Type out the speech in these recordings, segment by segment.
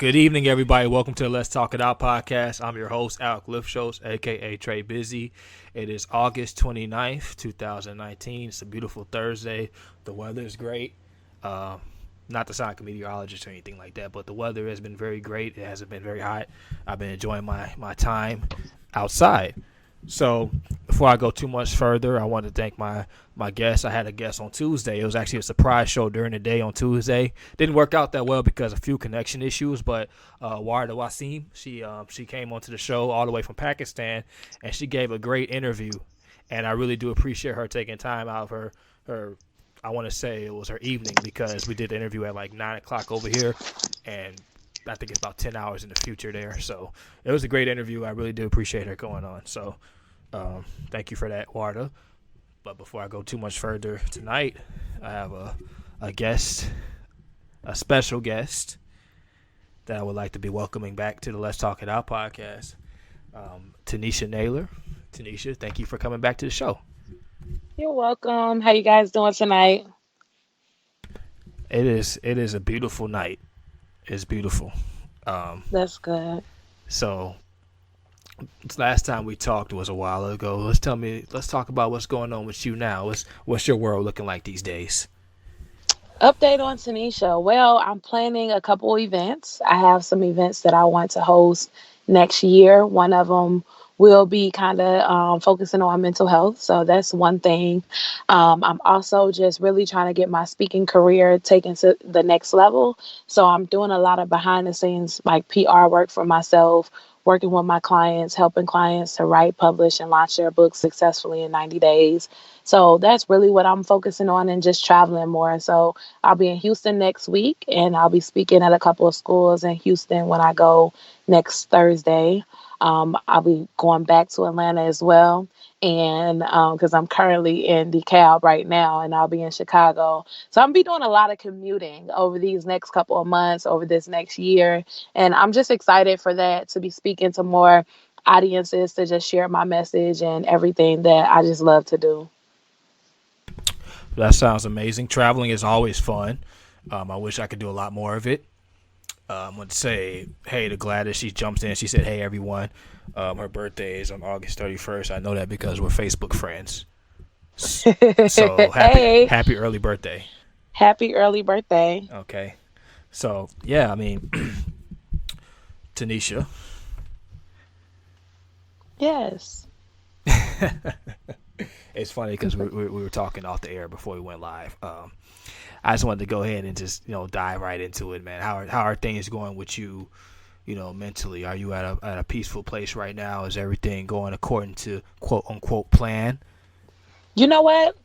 Good evening, everybody. Welcome to the Let's Talk It Out podcast. I'm your host, Alec, a.k.a. Trey Busy. It is August 29th, 2019. It's a beautiful Thursday. The weather is great. Not to sound like a meteorologist or anything like that, but the weather has been very great. It hasn't been very hot. I've been enjoying my time outside. So before I go too much further, I want to thank my guest. I had a guest on Tuesday. It was actually a surprise show during the day on Tuesday. Didn't work out that well because of a few connection issues, but Warda Wasim, she came onto the show all the way from Pakistan, and she gave a great interview. And I really do appreciate her taking time out of her I want to say it was her evening, because we did the interview at like 9 o'clock over here, and I think it's about 10 hours in the future there. So it was a great interview. I really do appreciate her going on. So thank you for that, Warda. But before I go too much further tonight, I have a guest, a special guest that I would like to be welcoming back to the Let's Talk It Out podcast, Taneisha Naylor. Taneisha, thank you for coming back to the show. You're welcome. How you guys doing tonight? It is a beautiful night. It's beautiful. Um, That's good. so last time we talked was a while ago. Let's talk about what's going on with you now. What's your world looking like these days? Update on Tanisha. Well, I'm planning a couple events. I have some events that I want to host next year. One of them will be kind of focusing on mental health. So that's one thing. I'm also just really trying to get my speaking career taken to the next level. So I'm doing a lot of behind the scenes, like PR work for myself, working with my clients, helping clients to write, publish, and launch their books successfully in 90 days. So that's really what I'm focusing on, and just traveling more. So I'll be in Houston next week, and I'll be speaking at a couple of schools in Houston when I go next Thursday. I'll be going back to Atlanta as well, and because I'm currently in DeKalb right now, and I'll be in Chicago. So I'm be doing a lot of commuting over these next couple of months, over this next year, and I'm just excited for that, to be speaking to more audiences, to just share my message and everything that I just love to do. That sounds amazing. Traveling is always fun. I wish I could do a lot more of it. I want to say hey to Gladys. She jumps in. She said, "Hey everyone, her birthday is on August 31st. I know that because we're Facebook friends. So Hey, happy early birthday." happy early birthday. Okay. So yeah, I mean, Tanisha. Yes. It's funny because we were talking off the air before we went live. I just wanted to go ahead and just dive right into it, man. How are things going with you? Mentally, are you at a peaceful place right now? Is everything going according to quote unquote plan? You know what?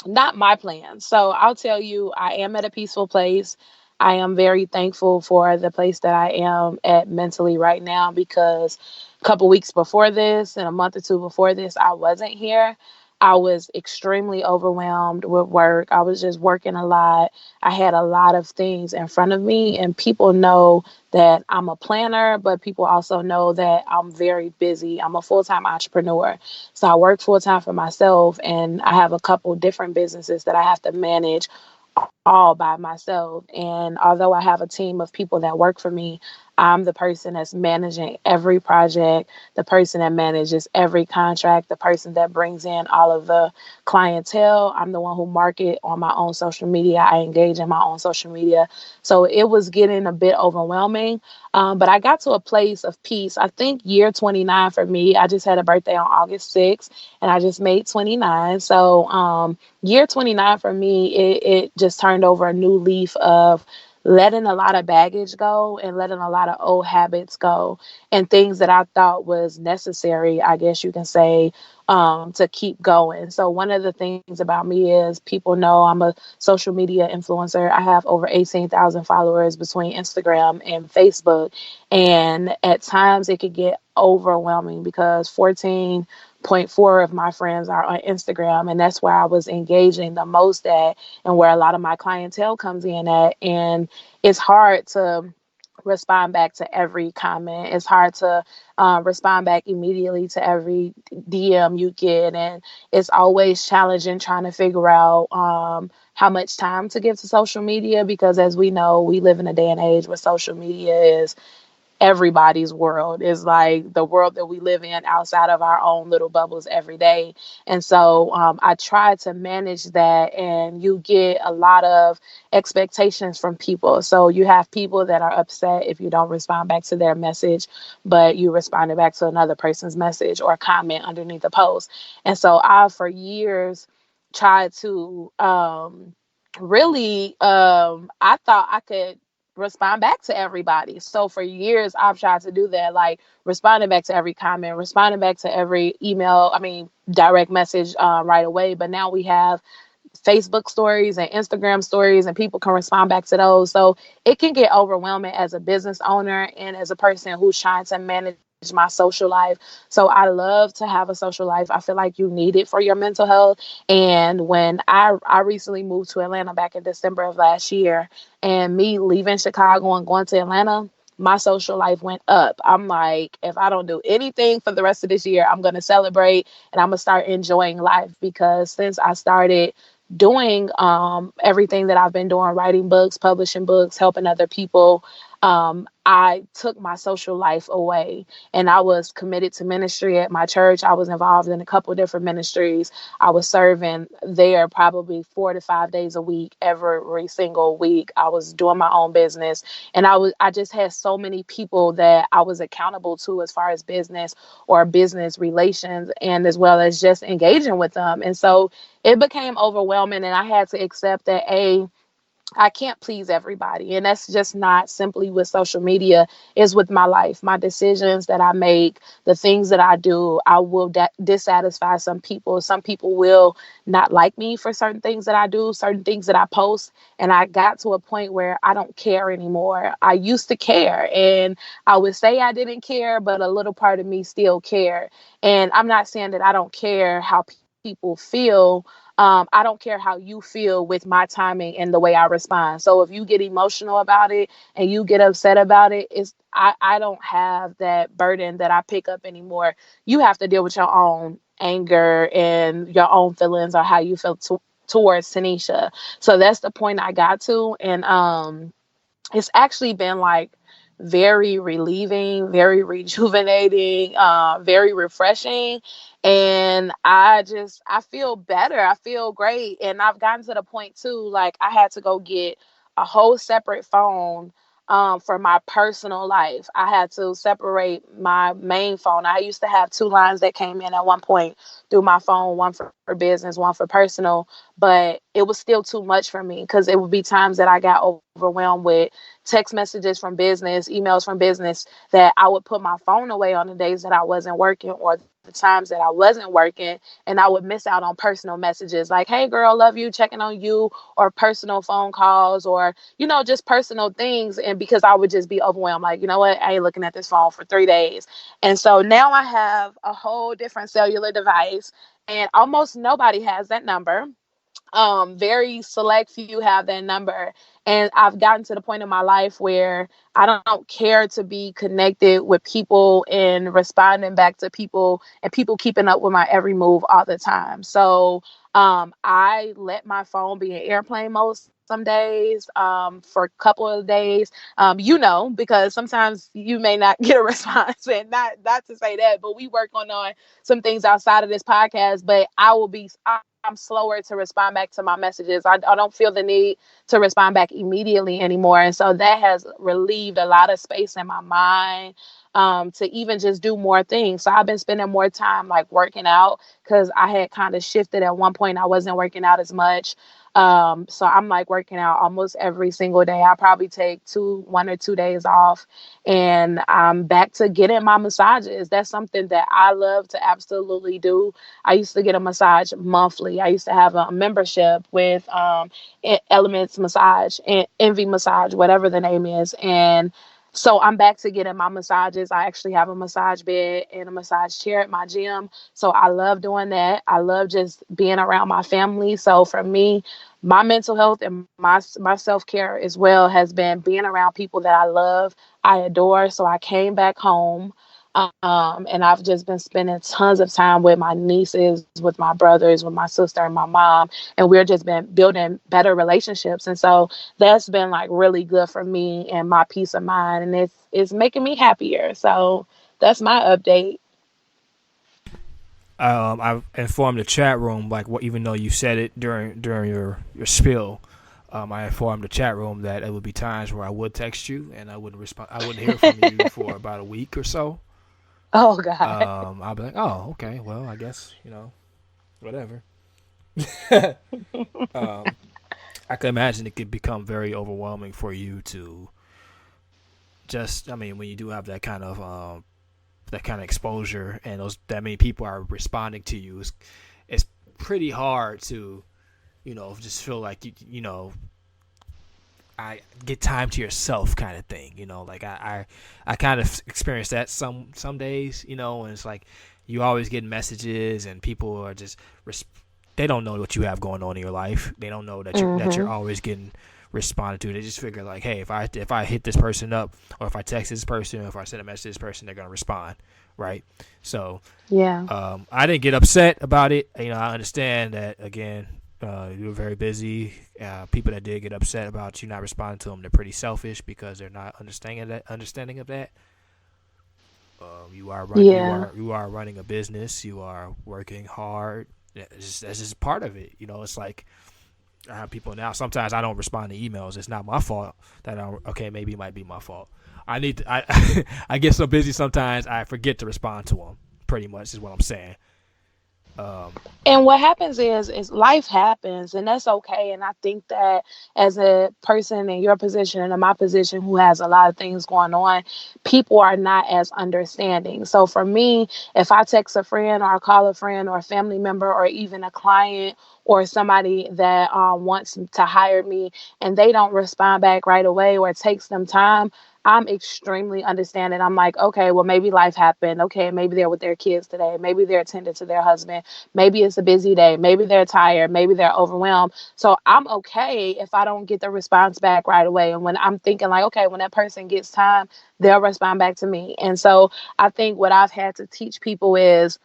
Not my plan. So I'll tell you, I am at a peaceful place. I am very thankful for the place that I am at mentally right now, because a couple weeks before this and a month or two before this, I wasn't here. I was extremely overwhelmed with work. I was just working a lot. I had a lot of things in front of me, and people know that I'm a planner, but people also know that I'm very busy. I'm a full time entrepreneur. So I work full time for myself, and I have a couple different businesses that I have to manage all by myself. And although I have a team of people that work for me, I'm the person that's managing every project, the person that manages every contract, the person that brings in all of the clientele. I'm the one who market on my own social media. I engage in my own social media. So it was getting a bit overwhelming. But I got to a place of peace. I think year 29 for me, I just had a birthday on August 6th, and I just made 29. So year 29 for me, it just turned over a new leaf of letting a lot of baggage go and letting a lot of old habits go, and things that I thought was necessary, I guess you can say, to keep going. So one of the things about me is, people know I'm a social media influencer. I have over 18,000 followers between Instagram and Facebook. And at times it could get overwhelming, because 14.4 of my friends are on Instagram, and that's where I was engaging the most at, and where a lot of my clientele comes in at. And it's hard to respond back to every comment. It's hard to respond back immediately to every DM you get. And it's always challenging trying to figure out how much time to give to social media because, as we know, we live in a day and age where social media is everybody's world, is like the world that we live in outside of our own little bubbles every day. And so I try to manage that, and you get a lot of expectations from people. So you have people that are upset if you don't respond back to their message, but you responded back to another person's message or comment underneath the post. And so I for years tried to really I thought I could respond back to everybody. So for years, I've tried to do that, like responding back to every comment, responding back to every email, I mean, direct message right away. But now we have Facebook stories and Instagram stories, and people can respond back to those. So it can get overwhelming as a business owner and as a person who's trying to manage my social life. So I love to have a social life. I feel like you need it for your mental health. And when I recently moved to Atlanta back in December of last year, and me leaving Chicago and going to Atlanta, my social life went up. I'm like, if I don't do anything for the rest of this year, I'm going to celebrate and I'm going to start enjoying life because since I started doing everything that I've been doing, writing books, publishing books, helping other people, I took my social life away, and I was committed to ministry at my church. I was involved in a couple of different ministries. I was serving there probably 4 to 5 days a week, every single week. I was doing my own business, and I just had so many people that I was accountable to as far as business or business relations, and as well as just engaging with them. And so it became overwhelming, and I had to accept that I can't please everybody. And that's just not simply with social media, it's with my life, my decisions that I make, the things that I do. I will dissatisfy some people. Some people will not like me for certain things that I do, certain things that I post. And I got to a point where I don't care anymore. I used to care, and I would say I didn't care, but a little part of me still cared. And I'm not saying that I don't care how people feel. I don't care how you feel with my timing and the way I respond. So if you get emotional about it and you get upset about it, I don't have that burden that I pick up anymore. You have to deal with your own anger and your own feelings or how you feel towards Taneisha. So that's the point I got to. And it's actually been like very relieving, very rejuvenating, very refreshing. And I feel better. I feel great. And I've gotten to the point too, like I had to go get a whole separate phone for my personal life. I had to separate my main phone. I used to have two lines that came in at one point through my phone, one for business, one for personal, but it was still too much for me because it would be times that I got overwhelmed with text messages from business, emails from business, that I would put my phone away on the days that I wasn't working or the times that I wasn't working, and I would miss out on personal messages like, hey girl, love you, checking on you, or personal phone calls, or, just personal things. And because I would just be overwhelmed, like, you know what, I ain't looking at this phone for 3 days. And so now I have a whole different cellular device, and almost nobody has that number. Very select few have that number. And I've gotten to the point in my life where I don't care to be connected with people and responding back to people and people keeping up with my every move all the time. So I let my phone be in airplane mode some days, for a couple of days, because sometimes you may not get a response. And not to say that, but we work on some things outside of this podcast. But I'm slower to respond back to my messages. I don't feel the need to respond back immediately anymore. And so that has relieved a lot of space in my mind, to even just do more things. So I've been spending more time like working out because I had kind of shifted at one point. I wasn't working out as much. So I'm like working out almost every single day. I probably take 1 or 2 days off, and I'm back to getting my massages. That's something that I love to absolutely do. I used to get a massage monthly. I used to have a membership with Elements Massage and Envy Massage, whatever the name is. And So I'm back to getting my massages. I actually have a massage bed and a massage chair at my gym. So I love doing that. I love just being around my family. So for me, my mental health and my self-care as well has been being around people that I love, I adore. So I came back home. And I've just been spending tons of time with my nieces, with my brothers, with my sister and my mom, and we're just been building better relationships. And so that's been like really good for me and my peace of mind, and it's making me happier. So that's my update. I informed the chat room, like, what, even though you said it during your spill, I informed the chat room that it would be times where I would text you and I wouldn't respond. I wouldn't hear from you for about a week or so. Oh God. I'll be like, oh, okay, well, I guess, whatever. um, I can imagine it could become very overwhelming for you to just. I mean, when you do have that kind of exposure and those that many people are responding to you, it's pretty hard to, just feel like I get time to yourself kind of thing. Like I kind of experience that some days, and it's like you always get messages and people are just they don't know what you have going on in your life. They don't know that you're Mhm. always getting responded to. They just figure like, hey, if I hit this person up, or if I text this person, or if I send a message to this person, they're gonna respond, right? So Yeah. I didn't get upset about it. I understand that, again. You were very busy. People that did get upset about you not responding to them, they're pretty selfish because they're not understanding of that. You are run, Yeah. you are running a business. You are working hard. That's just part of it. It's like I have people now. Sometimes I don't respond to emails. It's not my fault that I don't. Okay, maybe it might be my fault. I need to. I get so busy sometimes I forget to respond to them. Pretty much is what I'm saying. Um, And what happens is life happens, and that's okay. And I think that as a person in your position and in my position who has a lot of things going on, people are not as understanding. So for me, if I text a friend or call a friend or a family member or even a client or somebody that wants to hire me and they don't respond back right away or it takes them time, I'm extremely understanding. I'm like, okay, well, maybe life happened. Okay, maybe they're with their kids today. Maybe they're attending to their husband. Maybe it's a busy day. Maybe they're tired. Maybe they're overwhelmed. So I'm okay if I don't get the response back right away. And when I'm thinking, like, okay, when that person gets time, they'll respond back to me. And so I think what I've had to teach people is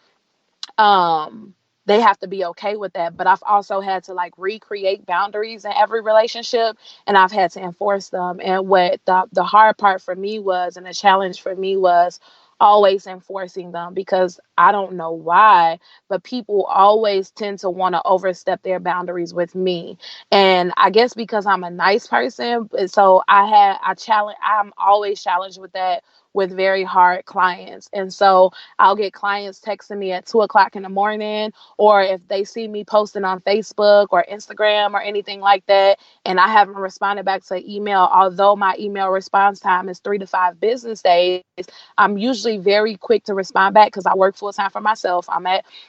um they have to be okay with that, but I've also had to like recreate boundaries in every relationship, and I've had to enforce them. And what the hard part for me was, and the challenge for me was always enforcing them, because I don't know why, but people always tend to want to overstep their boundaries with me. And I guess because I'm a nice person, so I'm always challenged with that with very hard clients. And so I'll get clients texting me at 2 o'clock in the morning, or if they see me posting on Facebook or Instagram or anything like that, and I haven't responded back to an email, although my email response time is 3 to 5 business days, I'm usually very quick to respond back because I work full time for myself. I'm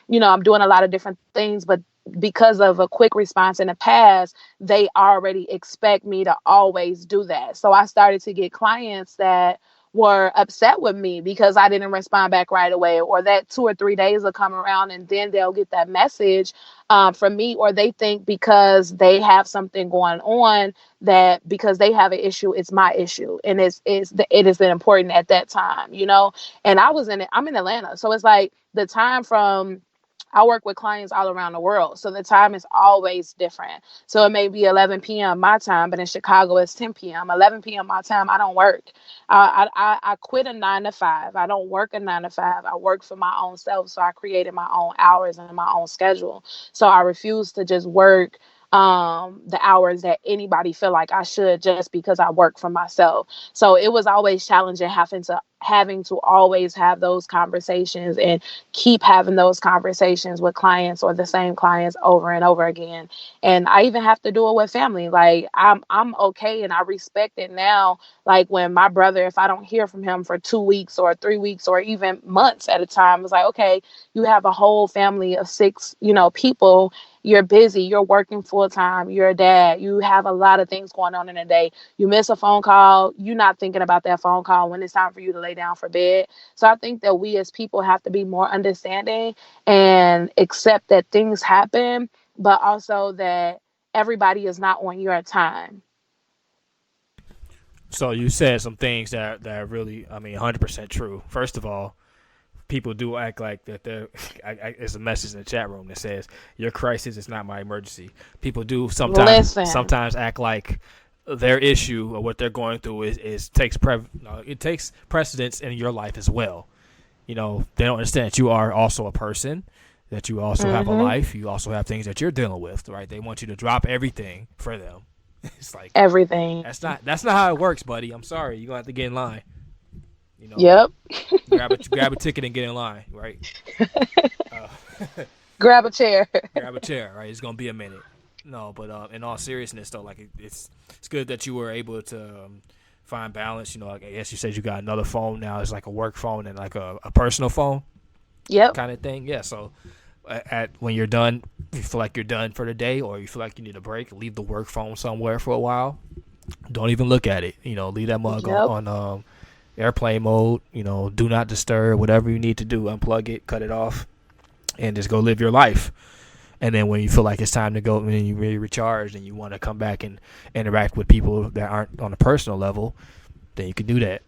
doing a lot of different things, but because of a quick response in the past, they already expect me to always do that. So I started to get clients that were upset with me because I didn't respond back right away, or that 2 or 3 days will come around and then they'll get that message from me, or they think because they have something going on, that because they have an issue, it's my issue, and it is important at that time. And I'm in Atlanta, so it's like the time from. I work with clients all around the world, so the time is always different. So it may be 11 p.m. my time, but in Chicago it's 10 p.m. 11 p.m. my time. I don't work. I quit a 9 to 5. I don't work a 9 to 5. I work for my own self. So I created my own hours and my own schedule. So I refuse to just work the hours that anybody feel like I should just because I work for myself. So it was always challenging having to having to always have those conversations and keep having those conversations with clients or the same clients over and over again. And I even have to do it with family. Like I'm okay and I respect it now. Like when my brother, if I don't hear from him for 2 weeks or 3 weeks or even months at a time, it's like, okay, you have a whole family of six, people. You're busy, you're working full time, you're a dad, you have a lot of things going on in a day. You miss a phone call, you're not thinking about that phone call when it's time for you to lay down for bed. So I think that we as people have to be more understanding and accept that things happen, but also that everybody is not on your time. So you said some things that are really, I mean, 100% true. First of all, people do act like that. There's a message in the chat room that says your crisis is not my emergency. People do Listen, sometimes act like their issue or what they're going through is no, it takes precedence in your life as well. They don't understand that you are also a person, that you also have a hmm life, you also have things that you're dealing with, right? They want you to drop everything for them. It's like everything. that's not how it works, buddy. I'm sorry, you're gonna have to get in line. You know, Yep. grab a ticket and get in line, right? Uh, Grab a chair. grab a chair, right? It's gonna be a minute. No, but in all seriousness, though, like it's good that you were able to find balance. Like I guess you said you got another phone now. It's like a work phone and like a personal phone Yep. kind of thing. Yeah. So at when you're done, you feel like you're done for the day, or you feel like you need a break, leave the work phone somewhere for a while. Don't even look at it. Leave that mug on, Yep. on airplane mode. Do not disturb. Whatever you need to do, unplug it, cut it off, and just go live your life. And then when you feel like it's time to go, when you really recharge and you want to come back and interact with people that aren't on a personal level, then you can do that.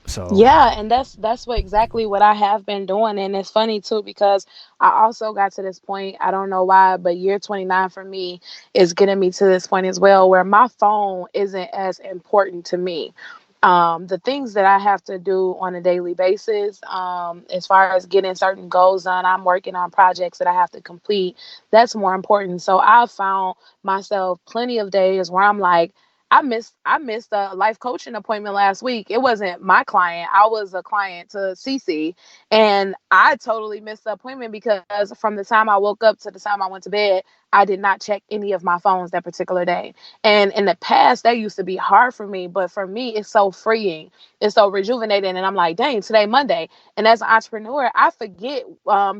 So Yeah, and that's what exactly what I have been doing. And it's funny too because I also got to this point, I don't know why, but year 29 for me is getting me to this point as well where my phone isn't as important to me. The things that I have to do on a daily basis, as far as getting certain goals done, I'm working on projects that I have to complete. That's more important. So I've found myself plenty of days where I'm like, I missed a life coaching appointment last week. It wasn't my client. I was a client to Cece, and I totally missed the appointment because from the time I woke up to the time I went to bed, I did not check any of my phones that particular day. And in the past, that used to be hard for me, but for me, it's so freeing. It's so rejuvenating, and I'm like, dang, today Monday. And as an entrepreneur, I forget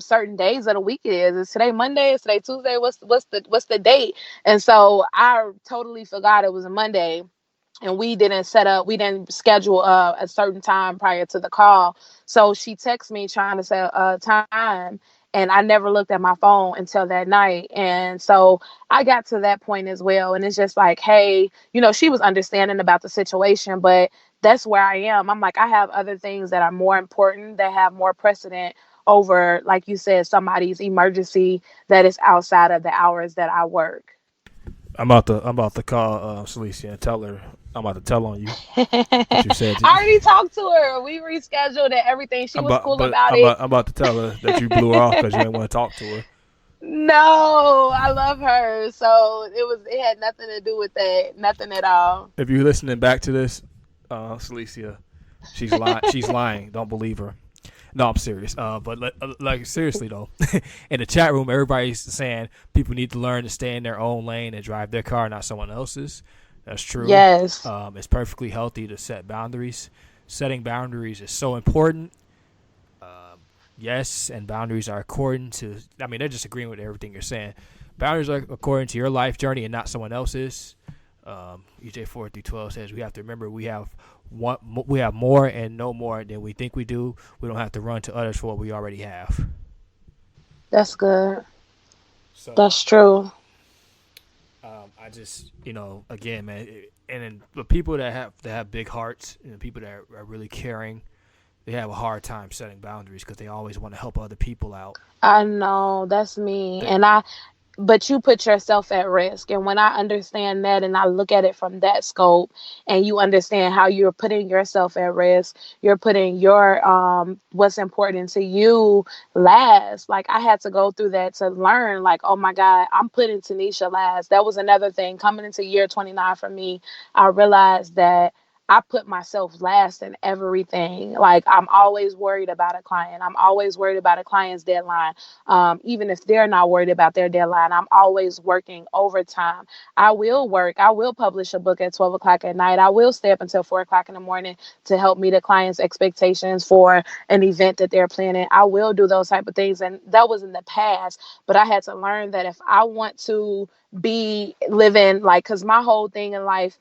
certain days of the week it is. Is today Monday? Is today Tuesday? What's the date? And so I totally forgot it was a Monday, and we didn't schedule a certain time prior to the call. So she texted me trying to set a time, and I never looked at my phone until that night. And so I got to that point as well. And it's just like, hey, she was understanding about the situation, but that's where I am. I'm like, I have other things that are more important, that have more precedent over, like you said, somebody's emergency that is outside of the hours that I work. I'm about to call Celicia and tell her I'm about to tell on you I that you said. already talked to her. We rescheduled and everything. She I'm was about, cool but about it. I'm about to tell her that you blew her off because you didn't want to talk to her. No, I love her. So it had nothing to do with that. Nothing at all. If you're listening back to this, Celicia, she's lying. She's lying. Don't believe her. No, I'm serious. But like seriously though, in the chat room, everybody's saying people need to learn to stay in their own lane and drive their car, not someone else's. That's true. Yes, It's perfectly healthy to set boundaries. Setting boundaries is so important. Yes, and boundaries are according to. I mean, they're just agreeing with everything you're saying. Boundaries are according to your life journey and not someone else's. UJ 4 through 12 says we have to remember we have more and no more than we think we do. We don't have to run to others for what we already have. that's good. So That's true. I just again, man, and then the people that have big hearts and the people that are really caring, they have a hard time setting boundaries because they always want to help other people out. I know that's me. They, But you put yourself at risk. And when I understand that and I look at it from that scope, and you understand how you're putting yourself at risk, you're putting your what's important to you last. Like I had to go through that to learn, like, oh my God, I'm putting Taneisha last. That was another thing coming into year 29 for me. I realized that I put myself last in everything. Like, I'm always worried about a client. I'm always worried about a client's deadline. Even if they're not worried about their deadline, I'm always working overtime. I will work. I will publish a book at 12 o'clock at night. I will stay up until 4 o'clock in the morning to help meet a client's expectations for an event that they're planning. I will do those type of things. And that was in the past. But I had to learn that if I want to be living, like, because my whole thing in life,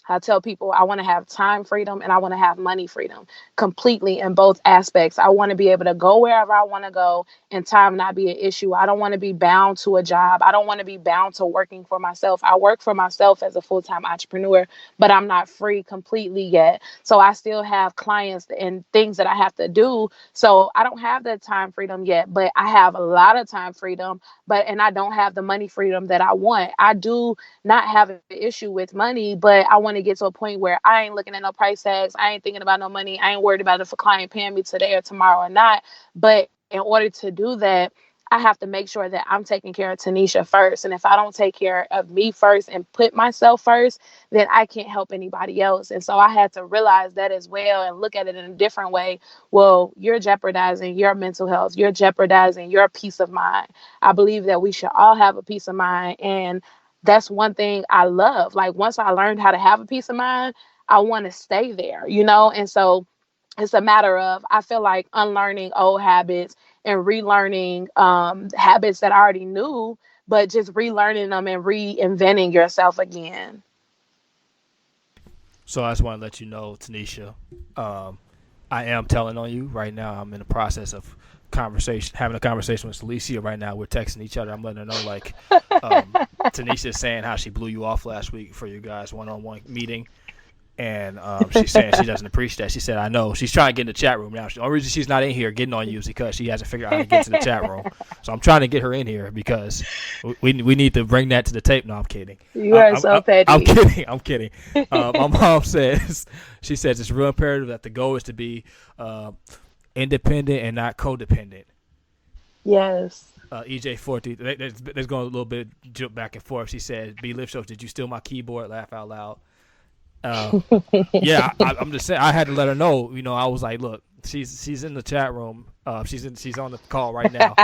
I tell people I want to have time freedom and I want to have money freedom completely in both aspects. I want to be able to go wherever I want to go and time not be an issue. I don't want to be bound to a job. I don't want to be bound to working for myself. I work for myself as a full-time entrepreneur, but I'm not free completely yet. So I still have clients and things that I have to do. So I don't have that time freedom yet, but I have a lot of time freedom, and I don't have the money freedom that I want. I do not have an issue with money, but I want to get to a point where I ain't looking at no price tags. I ain't thinking about no money. I ain't worried about if a client paying me today or tomorrow or not. But in order to do that, I have to make sure that I'm taking care of Taneisha first. And if I don't take care of me first and put myself first, then I can't help anybody else. And so I had to realize that as well and look at it in a different way. Well, you're jeopardizing your mental health. You're jeopardizing your peace of mind. I believe that we should all have a peace of mind. And that's one thing I love. Like, once I learned how to have a peace of mind, I want to stay there, And so it's a matter of, I feel like, unlearning old habits and relearning habits that I already knew, but just relearning them and reinventing yourself again. So I just want to let you know, Taneisha, I am telling on you right now. I'm in the process of having a conversation with Alicia right now. We're texting each other. I'm letting her know, like, Taneisha is saying how she blew you off last week for you guys one-on-one meeting. And she's saying she doesn't appreciate that. She said, I know. She's trying to get in the chat room now. The only reason she's not in here getting on you is because she hasn't figured out how to get to the chat room. So I'm trying to get her in here because we need to bring that to the tape. No, I'm kidding. You are so petty. I'm kidding. I'm kidding. My mom she says it's real imperative that the goal is to be independent and not codependent. Yes. EJ40, there's going a little bit jump back and forth. She said, B Lift Shows, did you steal my keyboard? Laugh out loud. Yeah, I'm just saying. I had to let her know. I was like, look, she's in the chat room. She's on the call right now,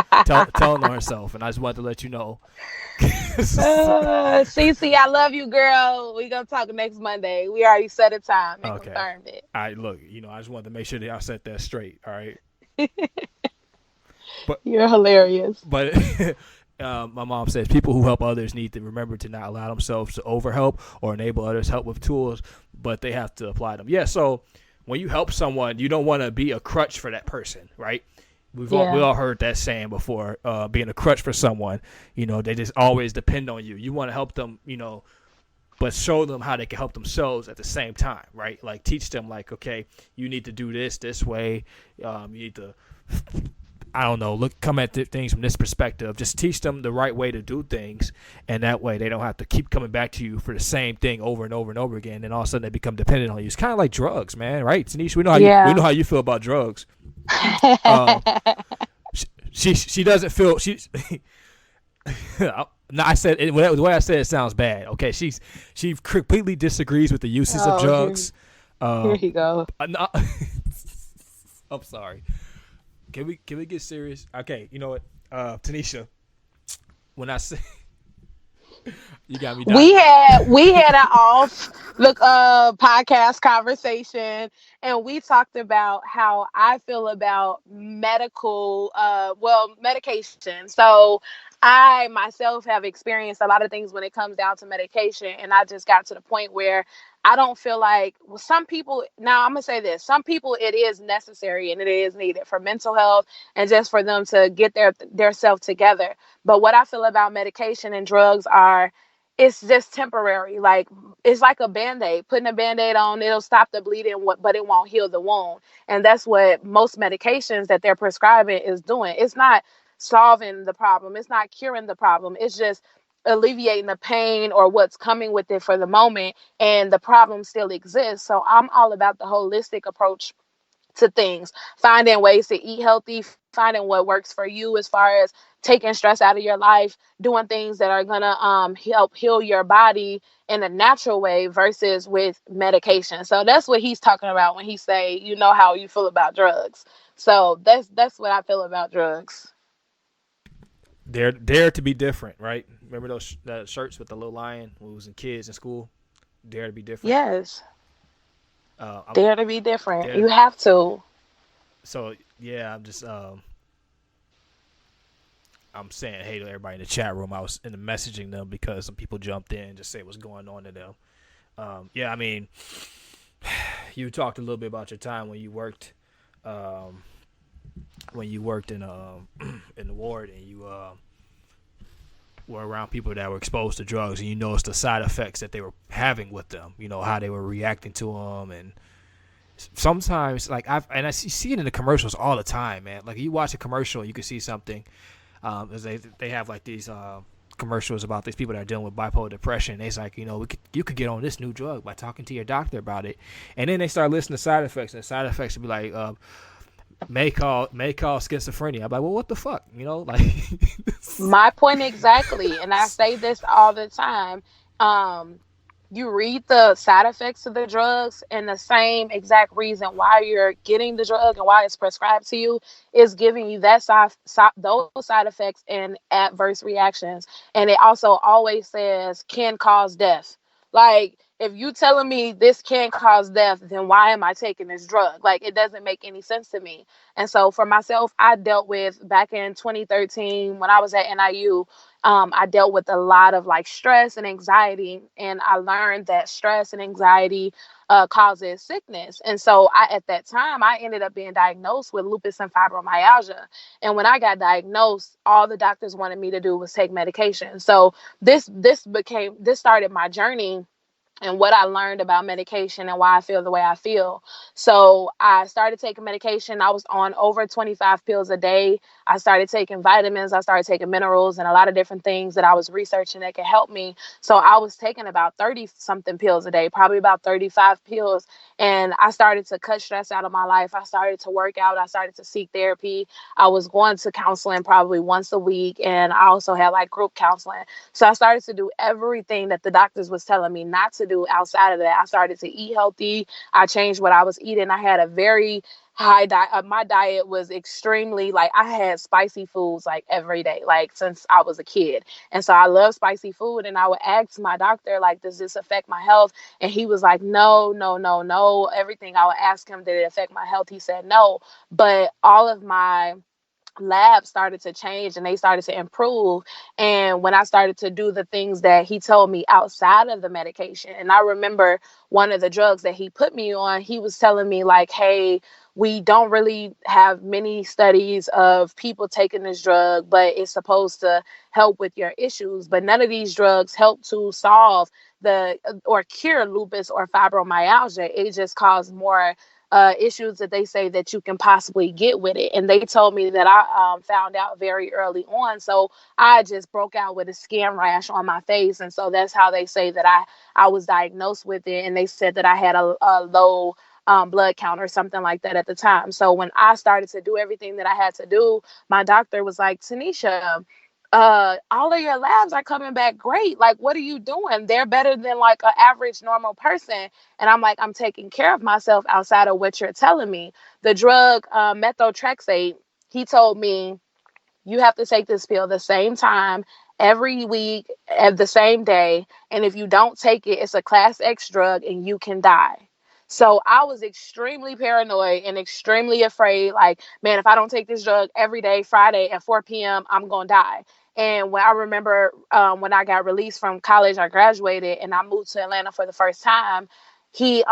telling on herself, and I just wanted to let you know. Cece, I love you, girl. We gonna talk next Monday. We already set a time and confirmed it. All right, look, I just wanted to make sure that I set that straight. All right. But you're hilarious. But my mom says people who help others need to remember to not allow themselves to overhelp or enable others help with tools, but they have to apply them. Yeah, so when you help someone, you don't want to be a crutch for that person, right? We all heard that saying before, being a crutch for someone. They just always depend on you. You want to help them, but show them how they can help themselves at the same time, right? Like, teach them, like, okay, you need to do this way. You need to, I don't know, come at things from this perspective. Just teach them the right way to do things, and that way they don't have to keep coming back to you for the same thing over and over and over again, and all of a sudden they become dependent on you. It's kind of like drugs, man, right? Taneisha, we know how you feel about drugs. She doesn't feel no, I said the way I said it sounds bad. Okay, she completely disagrees with the uses of drugs. Here you go. I'm sorry. Can we get serious? Okay, you know what, Taneisha, when I say you got me down. We had an off podcast conversation, and we talked about how I feel about medication. So I myself have experienced a lot of things when it comes down to medication, and I just got to the point where I don't feel like, some people, now I'm going to say this, some people it is necessary and it is needed for mental health and just for them to get their self together. But what I feel about medication and drugs it's just temporary. Like, it's like a Band-Aid. Putting a Band-Aid on, it'll stop the bleeding, but it won't heal the wound. And that's what most medications that they're prescribing is doing. It's not solving the problem. It's not curing the problem. It's just alleviating the pain or what's coming with it for the moment, and the problem still exists. So I'm all about the holistic approach to things, finding ways to eat healthy, finding what works for you as far as taking stress out of your life, doing things that are gonna help heal your body in a natural way versus with medication. So that's what he's talking about when he say, you know how you feel about drugs. So that's what I feel about drugs. Dare to be different, right? Remember those shirts with the little lion when we was in kids in school? Dare to be different. Yes, I'm dare to be different. dare. You have to. So yeah, I'm saying hey to everybody in the chat room. I was in the messaging them because some people jumped in and just say what's going on to them. Yeah, I mean, you talked a little bit about your time um, when you worked in the ward and you were around people that were exposed to drugs and you noticed the side effects that they were having with them. You know how they were reacting to them, and sometimes like I see it in the commercials all the time, man. Like you watch a commercial, you can see something. As they have like these commercials about these people that are dealing with bipolar depression. It's like, you know, you could get on this new drug by talking to your doctor about it, and then they start listing the side effects, and the side effects would be like may cause schizophrenia. I'm like, well, what the fuck, you know, like. My point exactly, and I say this all the time. Um, you read the side effects of the drugs, and the same exact reason why you're getting the drug and why it's prescribed to you is giving you those side effects and adverse reactions. And it also always says can cause death. Like, if you telling me this can cause death, then why am I taking this drug? Like, it doesn't make any sense to me. And so for myself, I dealt with back in 2013 when I was at NIU. I dealt with a lot of like stress and anxiety, and I learned that stress and anxiety causes sickness. And so at that time, I ended up being diagnosed with lupus and fibromyalgia. And when I got diagnosed, all the doctors wanted me to do was take medication. So this started my journey and what I learned about medication and why I feel the way I feel. So I started taking medication. I was on over 25 pills a day. I started taking vitamins. I started taking minerals and a lot of different things that I was researching that could help me. So I was taking about 30 something pills a day, probably about 35 pills. And I started to cut stress out of my life. I started to work out. I started to seek therapy. I was going to counseling probably once a week. And I also had like group counseling. So I started to do everything that the doctors was telling me not to do outside of that. I started to eat healthy. I changed what I was eating. I had a very high diet. My diet was extremely like I had spicy foods like every day, like since I was a kid. And so I love spicy food. And I would ask my doctor, like, does this affect my health? And he was like, no, no, no, no. Everything I would ask him, did it affect my health? He said no. But all of my labs started to change and they started to improve. And when I started to do the things that he told me outside of the medication, and I remember one of the drugs that he put me on, he was telling me like, hey, we don't really have many studies of people taking this drug, but it's supposed to help with your issues. But none of these drugs help to solve the or cure lupus or fibromyalgia. It just causes more issues that they say that you can possibly get with it. And they told me that I found out very early on. So I just broke out with a skin rash on my face. And so that's how they say that I was diagnosed with it. And they said that I had a low blood count or something like that at the time. So when I started to do everything that I had to do, my doctor was like, Taneisha, all of your labs are coming back great. Like, what are you doing? They're better than like an average normal person. And I'm like, I'm taking care of myself outside of what you're telling me. The drug methotrexate, he told me you have to take this pill the same time every week at the same day. And if you don't take it, it's a class X drug and you can die. So I was extremely paranoid and extremely afraid. Like, man, if I don't take this drug every day, Friday at 4 p.m., I'm going to die. And when I remember when I got released from college, I graduated and I moved to Atlanta for the first time. He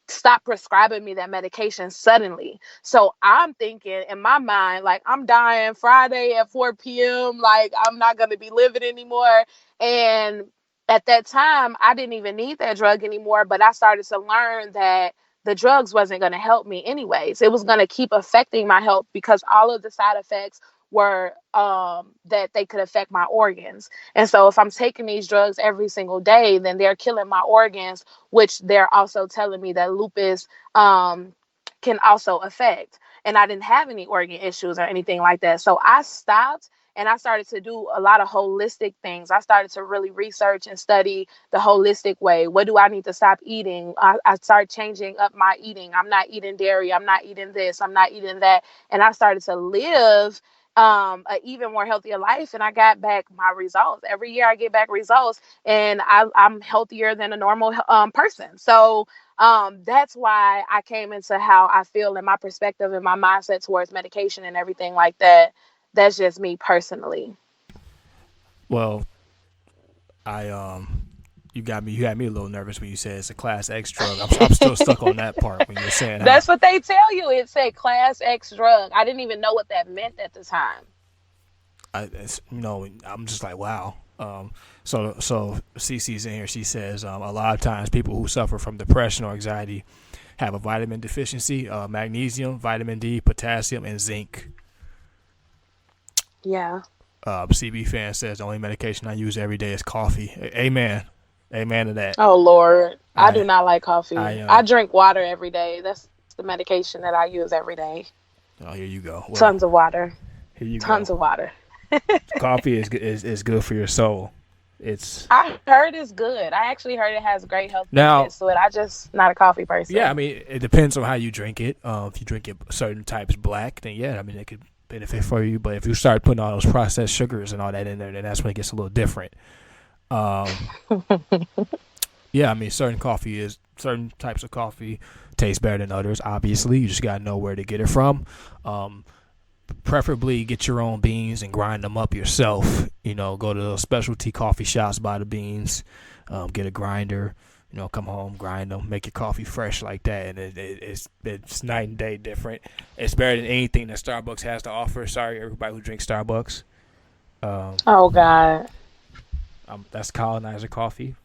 stopped prescribing me that medication suddenly. So I'm thinking in my mind, like, I'm dying Friday at 4 p.m. Like, I'm not going to be living anymore. And at that time, I didn't even need that drug anymore. But I started to learn that the drugs wasn't going to help me anyways. It was going to keep affecting my health because all of the side effects were that they could affect my organs. And so if I'm taking these drugs every single day, then they're killing my organs, which they're also telling me that lupus can also affect. And I didn't have any organ issues or anything like that. So I stopped and I started to do a lot of holistic things. I started to really research and study the holistic way. What do I need to stop eating? I started changing up my eating. I'm not eating dairy. I'm not eating this. I'm not eating that. And I started to live an even more healthier life, and I got back my results. Every year I get back results, and I'm healthier than a normal person. So that's why I came into how I feel and my perspective and my mindset towards medication and everything like that. That's just me personally. Well, I you had me a little nervous when you said it's a class X drug. I'm still stuck on that part when you were saying how That's what they tell you. It said class X drug. I didn't even know what that meant at the time. I'm just like wow. So Cece's in here. She says a lot of times people who suffer from depression or anxiety have a vitamin deficiency: magnesium, vitamin D, potassium, and zinc. Yeah. CB fan says the only medication I use every day is coffee. Amen. Amen to that. Oh Lord, I do I not like coffee. I I drink water every day. That's the medication that I use every day. Oh, here you go. Well, Tons of water. here you Tons go. of water. Coffee is good for your soul. It's I heard it's good. I actually heard it has great health now, benefits to it. I just not a coffee yeah. I person. mean, it depends on how you drink it. If you drink it certain types black, then yeah, I mean, it could benefit for you. But if you start putting all those processed sugars and all that in there, then that's when it gets a little different. Um, yeah, I mean, certain types of coffee taste better than others. Obviously, you just gotta know where to get it from. Um, Preferably get your own beans and grind them up yourself. Go to those specialty coffee shops, buy the beans, get a grinder. Come home, grind them, make your coffee fresh like that, and it's night and day different. It's better than anything that Starbucks has to offer. Sorry, everybody who drinks Starbucks. Um, Oh God, that's colonizer coffee.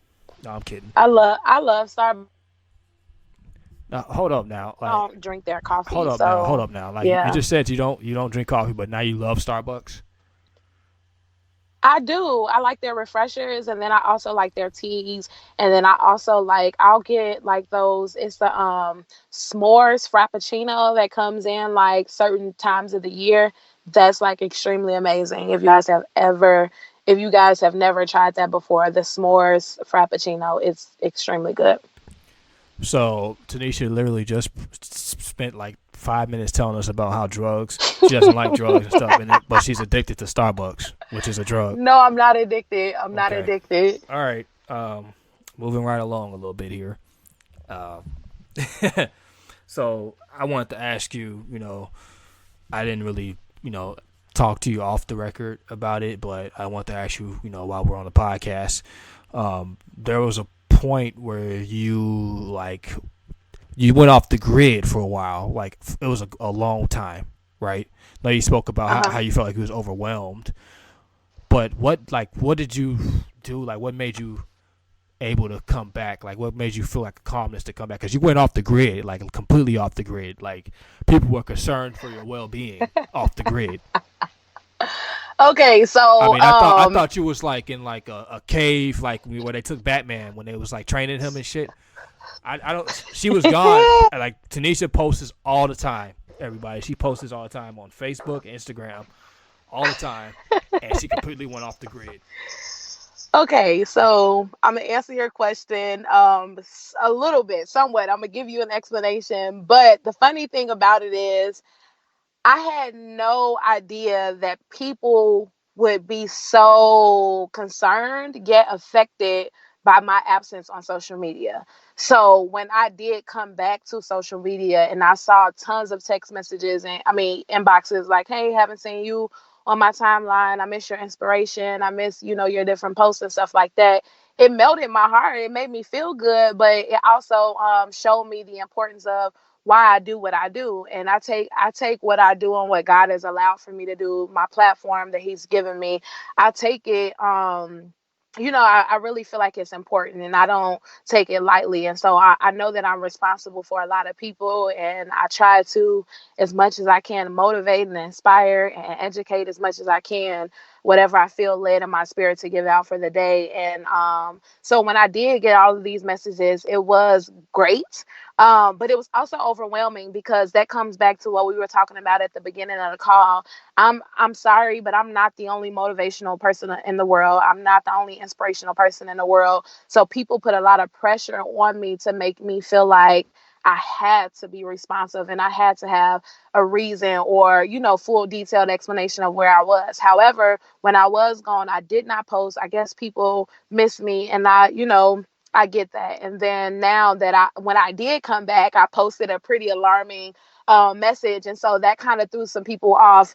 No, I'm kidding. I love Starbucks. Now, hold up now. I Like, don't drink their coffee, hold up now. Hold so up now. Like, you yeah. just said you don't drink coffee, but now you love Starbucks. I do. I like their refreshers, and then I also like their teas, and then I also like I'll get like those. It's the s'mores frappuccino that comes in like certain times of the year. That's like extremely amazing. If you guys have never tried that before, the s'mores frappuccino is extremely good. So Tanisha literally just spent like 5 minutes telling us about how she doesn't like drugs and stuff, but she's addicted to Starbucks, which is a drug. No, I'm not addicted. I'm not Okay, addicted. all right. Moving right along a little bit here. Um, so I wanted to ask you. I didn't really, talk to you off the record about it, but I want to ask you, while we're on the podcast. There was a point where you went off the grid for a while. Like it was a long time, right? Now you spoke about Uh how huh. you felt like you was overwhelmed. But what did you do? Like what made you able to come back? Like what made you feel like a calmness to come back? Because you went off the grid, like completely off the grid. Like people were concerned for your well being off the grid. Okay, I so mean, I thought you was like in like a cave, like where they took Batman when they was like training him and shit. I don't. She was gone. Like Tanisha posts all the time. Everybody, she posts all the time on Facebook, Instagram, all the time, and she completely went off the grid. Okay, so I'm gonna answer your question a little bit, somewhat. I'm gonna give you an explanation, but the funny thing about it is I had no idea that people would be so concerned yet affected by my absence on social media. So when I did come back to social media and I saw tons of text messages and I mean inboxes like, "Hey, haven't seen you on my timeline. I miss your inspiration. I miss, your different posts and stuff like that." It melted my heart. It made me feel good, but it also showed me the importance of why I do what I do. And I take what I do and what God has allowed for me to do, my platform that He's given me. I take it I really feel like it's important and I don't take it lightly. And so I know that I'm responsible for a lot of people and I try to as much as I can motivate and inspire and educate as much as I can. whatever I feel led in my spirit to give out for the day. And so when I did get all of these messages, it was great. But it was also overwhelming because that comes back to what we were talking about at the beginning of the call. I'm sorry, but I'm not the only motivational person in the world. I'm not the only inspirational person in the world. So people put a lot of pressure on me to make me feel like I had to be responsive and I had to have a reason or, full detailed explanation of where I was. However, when I was gone, I did not post. I guess people miss me and I get that. And then now that when I did come back, I posted a pretty alarming message. And so that kind of threw some people off,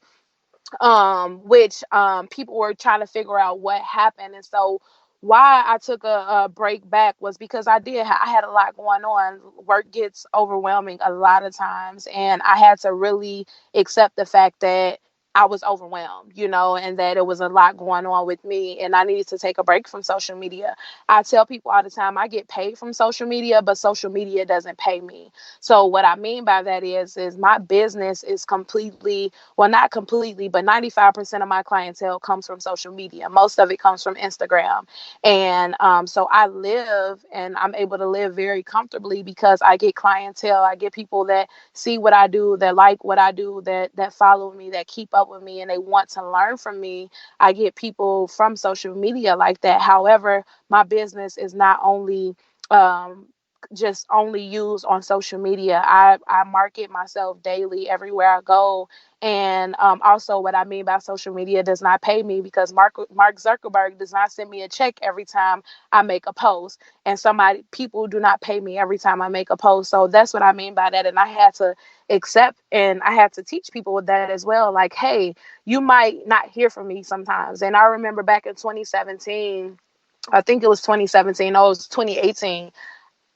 which people were trying to figure out what happened. And so why I took a break back was because I had a lot going on. Work gets overwhelming a lot of times, and I had to really accept the fact that I was overwhelmed, and that it was a lot going on with me, and I needed to take a break from social media. I tell people all the time I get paid from social media, but social media doesn't pay me. So what I mean by that is my business is completely, well, not completely, but 95% of my clientele comes from social media. Most of it comes from Instagram. And so I live and I'm able to live very comfortably because I get clientele. I get people that see what I do, that like what I do, that follow me, that keep up with me, and they want to learn from me. I get people from social media like that. However, my business is not only um, just only used on social media. I market myself daily everywhere I go. And also, what I mean by social media does not pay me because Mark Zuckerberg does not send me a check every time I make a post, and people do not pay me every time I make a post. So that's what I mean by that. And I had to accept and I had to teach people with that as well. Like, hey, you might not hear from me sometimes. And I remember back in 2017. I think it was 2017. No, it was 2018.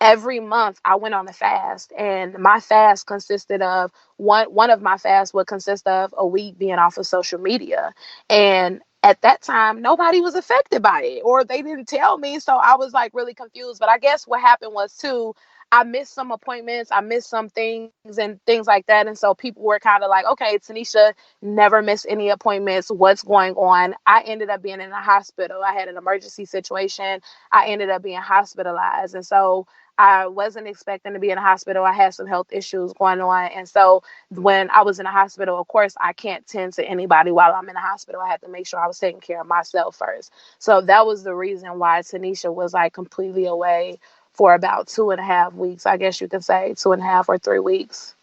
Every month I went on a fast, and my fast consisted of one of my fasts would consist of a week being off of social media. And at that time nobody was affected by it, or they didn't tell me, so I was like really confused. But I guess what happened was too, I missed some appointments, I missed some things and things like that. And so people were kind of like, okay, Taneisha never missed any appointments, what's going on? I ended up being in a hospital. I had an emergency situation. I ended up being hospitalized. And so I wasn't expecting to be in a hospital. I had some health issues going on. And so when I was in a hospital, of course, I can't tend to anybody while I'm in the hospital. I had to make sure I was taking care of myself first. So that was the reason why Taneisha was like completely away for about 2.5 weeks. I guess you could say 2.5 or 3 weeks.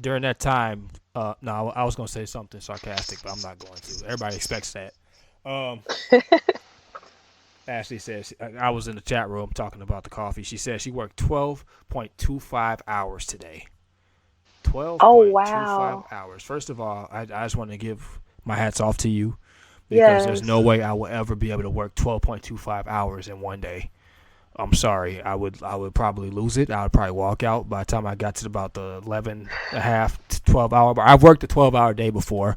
During that time, no, I was gonna say something sarcastic, but I'm not going to. Everybody expects that. Um, Ashley says I was in the chat room talking about the coffee. She said she worked 12.25 hours today. Oh, 12.25 wow. hours. First of all, I just want to give my hats off to you because there's no Yes. way I will ever be able to work 12.25 hours in one day. I'm sorry. I would probably lose it. I would probably walk out by the time I got to about the 11 and a half to 12 hour. But I've worked a 12-hour day before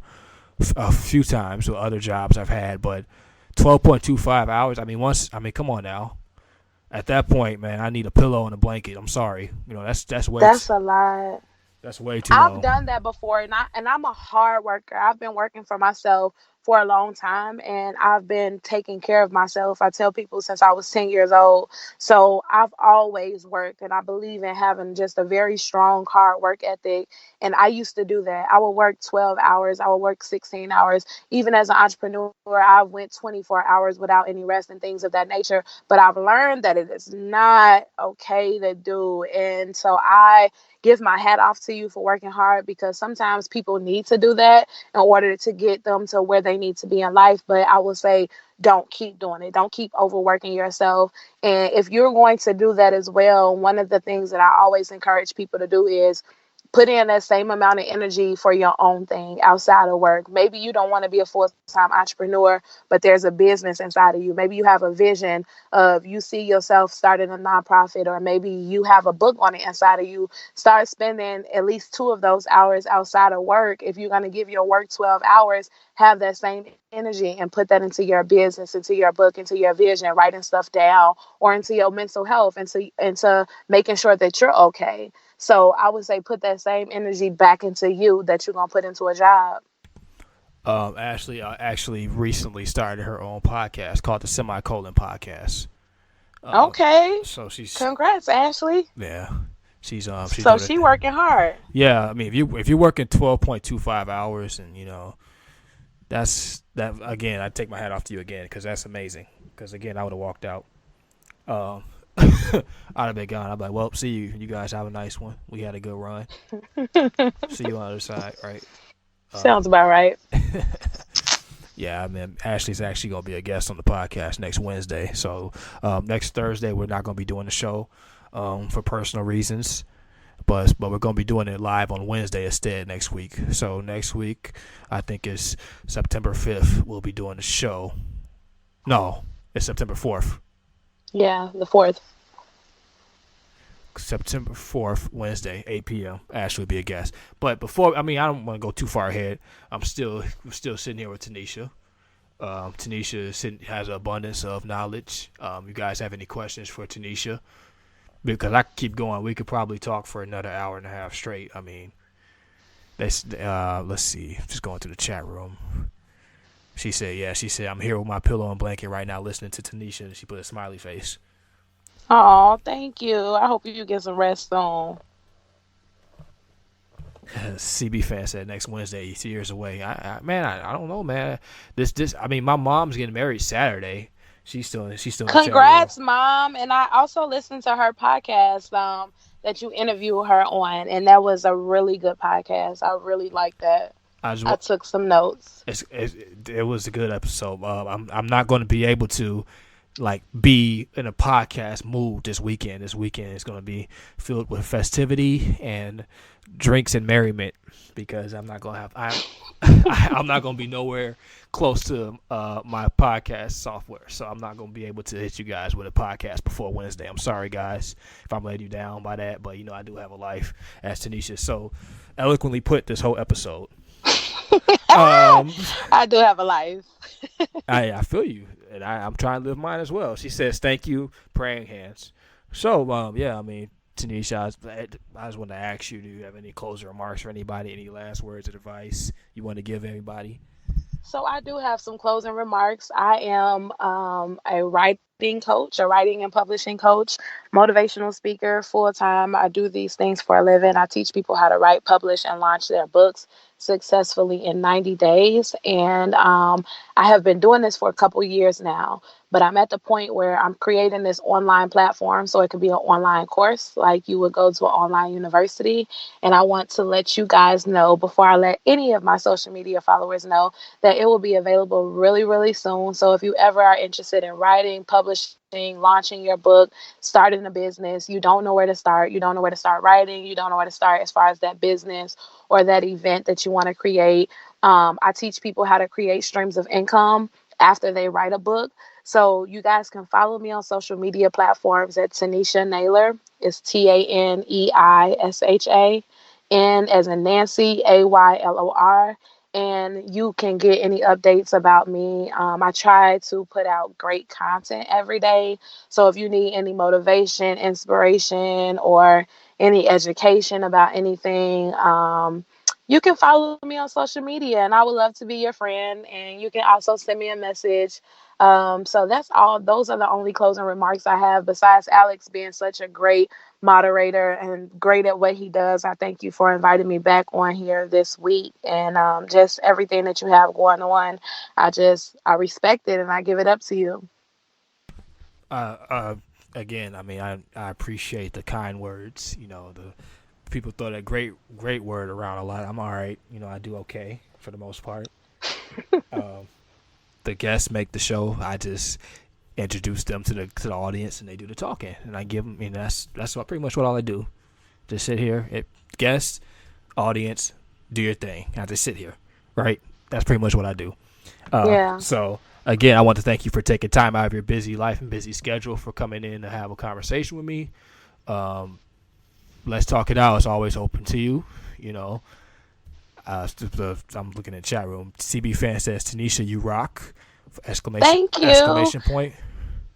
a few times with other jobs I've had, but 12.25 hours. Come on now. At that point, man, I need a pillow and a blanket. I'm sorry. That's a lot. That's way too I've long. done that before, and I'm a hard worker. I've been working for myself for a long time, and I've been taking care of myself. I tell people since I was 10 years old. So I've always worked, and I believe in having just a very strong, hard work ethic. And I used to do that. I would work 12 hours. I would work 16 hours. Even as an entrepreneur, I went 24 hours without any rest and things of that nature. But I've learned that it is not okay to do. And so I give my hat off to you for working hard, because sometimes people need to do that in order to get them to where they need to be in life. But I will say, don't keep doing it. Don't keep overworking yourself. And if you're going to do that as well, one of the things that I always encourage people to do is put in that same amount of energy for your own thing outside of work. Maybe you don't want to be a full-time entrepreneur, but there's a business inside of you. Maybe you have a vision of, you see yourself starting a nonprofit, or maybe you have a book on the inside of you. Start spending at least 2 of those hours outside of work. If you're going to give your work 12 hours, have that same energy and put that into your business, into your book, into your vision, writing stuff down, or into your mental health, into making sure that you're okay. So I would say put that same energy back into you that you're gonna put into a job. Ashley actually recently started her own podcast called the Semicolon Podcast. Uh, Okay. so she's Congrats, Ashley. yeah, she's So doing it. she working hard. Yeah, I mean if you're working 12.25 hours, and that's that again, I take my hat off to you again, because that's amazing. Because again, I would have walked out. Um, I'd have been gone. I'd be like, well, see you. You guys have a nice one. We had a good run. See you on the other side, right? Um, Sounds about right. yeah, I mean, Ashley's actually going to be a guest on the podcast next Wednesday. So next Thursday, we're not going to be doing the show for personal reasons. But we're going to be doing it live on Wednesday instead next week. So next week, I think it's September 5th, we'll be doing the show. No, it's September 4th. Yeah, the fourth. September 4th, Wednesday, 8 p.m. Ashley will be a guest. But before, I mean, I don't want to go too far ahead. We're still sitting here with Taneisha. Taneisha has an abundance of knowledge. You guys have any questions for Taneisha? Because I keep going. We could probably talk for another hour and a half straight. I mean, let's see. Just going to the chat room. She said, I'm here with my pillow and blanket right now listening to Taneisha. And she put a smiley face. Oh, thank you. I hope you get some rest soon. CB fan said next Wednesday, he's years away. I don't know, man. I mean, my mom's getting married Saturday. She's still in the chat room. Congrats, mom. And I also listened to her podcast that you interviewed her on, and that was a really good podcast. I really liked that. I just I took some notes. it was a good episode. I'm not going to be able to like be in a podcast mood this weekend. This weekend is going to be filled with festivity and drinks and merriment, because I'm not going to have I'm not going to be nowhere close to my podcast software, so I'm not going to be able to hit you guys with a podcast before Wednesday. I'm sorry, guys, if I'm letting you down by that, but I do have a life, as Taneisha so eloquently put this whole episode. I do have a life. I feel you, and I'm trying to live mine as well. She says, "Thank you, praying hands." So, yeah, I mean, Taneisha, I just want to ask you: do you have any closing remarks for anybody? Any last words of advice you want to give anybody? So I do have some closing remarks. I am a writing coach, a writing and publishing coach, motivational speaker, full time. I do these things for a living. I teach people how to write, publish, and launch their books successfully in 90 days. And I have been doing this for a couple years now. But I'm at the point where I'm creating this online platform, so it could be an online course like you would go to an online university. And I want to let you guys know, before I let any of my social media followers know, that it will be available really, really soon. So if you ever are interested in writing, publishing, launching your book, starting a business, you don't know where to start, you don't know where to start writing, you don't know where to start as far as that business or that event that you want to create, I teach people how to create streams of income after they write a book. So you guys can follow me on social media platforms at Taneisha Naylor. It's Taneisha, N as in Nancy, Aylor. And you can get any updates about me. I try to put out great content every day. So if you need any motivation, inspiration, or any education about anything, you can follow me on social media, and I would love to be your friend. And you can also send me a message. So that's all. Those are the only closing remarks I have. Besides Alex being such a great moderator and great at what he does, I thank you for inviting me back on here this week. And just everything that you have going on, I respect it and I give it up to you. Uh, uh, Again, I mean, I appreciate the kind words. The people throw that great word around a lot. I'm all right. I do okay for the most part. Um, the guests make the show. I just introduce them to the audience, and they do the talking, and I give them. That's pretty much what all I do. Just sit here, guests, audience, do your thing. I just sit here, right? That's pretty much what I do. Yeah. So again, I want to thank you for taking time out of your busy life and busy schedule for coming in to have a conversation with me. Let's talk it out. It's always open to you. I'm looking at the chat room. CB fan says, Taneisha, you rock! Thank you. Exclamation point.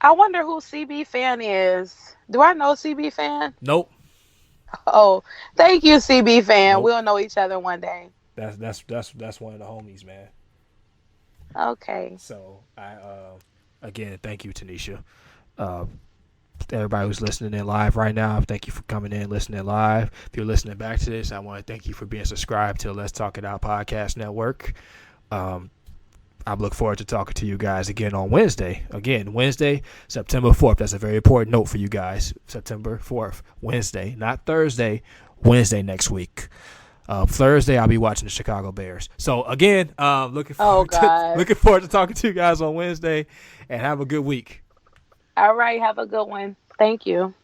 I wonder who CB fan is. Do I know CB fan? Nope. Oh, thank you, CB fan. Nope. We'll know each other one day. That's one of the homies, man. Okay. So I again thank you, Taneisha. Uh, everybody who's listening in live right now, thank you for coming in, listening live. If you're listening back to this, I want to thank you for being subscribed to the Let's Talk It Out podcast network. Um, I look forward to talking to you guys again on Wednesday. Again, Wednesday, September 4th. That's a very important note for you guys. September 4th, Wednesday, not Thursday, Wednesday next week. Thursday, I'll be watching the Chicago Bears. So again, Oh God. looking forward to talking to you guys on Wednesday, and have a good week. All right. Have a good one. Thank you.